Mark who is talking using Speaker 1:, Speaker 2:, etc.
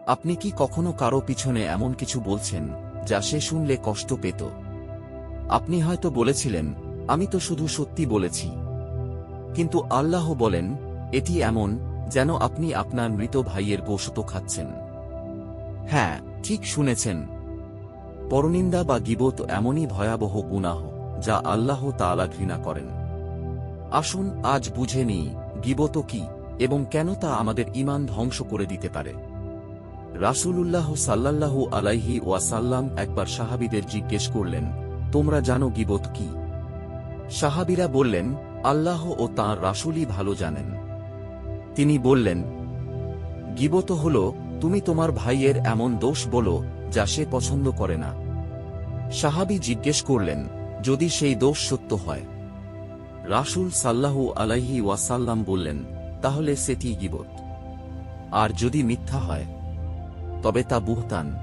Speaker 1: আপনি কি কখনো কারো পিছনে এমন কিছু বলছেন যা সে শুনলে কষ্ট পেত? আপনি হয়তো বলেছিলেন, আমি তো শুধু সত্যি বলেছি। কিন্তু আল্লাহ বলেন, এটি এমন যেন আপনি আপনার মৃত ভাইয়ের গোশত খাচ্ছেন। হ্যাঁ, ঠিক শুনেছেন। পরনিন্দা বা গীবত এমনই ভয়াবহ গুনাহ যা আল্লাহ তাআলা ঘৃণা করেন। আসুন আজ বুঝে নিই গীবত কি এবং কেন তা আমাদের ঈমান ধ্বংস করে দিতে পারে। রাসূলুল্লাহ সাল্লাল্লাহু আলাইহি ওয়াসাল্লাম একবার সাহাবীদের জিজ্ঞেস করলেন, তোমরা জানো গীবত কি? সাহাবীরা বললেন, আল্লাহ ও তাঁর রাসূলই ভালো জানেন। তিনি বললেন, গীবত হল তুমি তোমার ভাইয়ের এমন দোষ বলো যা সে পছন্দ করে না। সাহাবী জিজ্ঞেস করলেন, যদি সেই দোষ সত্য হয়? রাসূল সাল্লাল্লাহু আলাইহি ওয়াসাল্লাম বললেন, তাহলে সেটি গীবত। আর যদি মিথ্যা হয়, তবে তা বুহতান।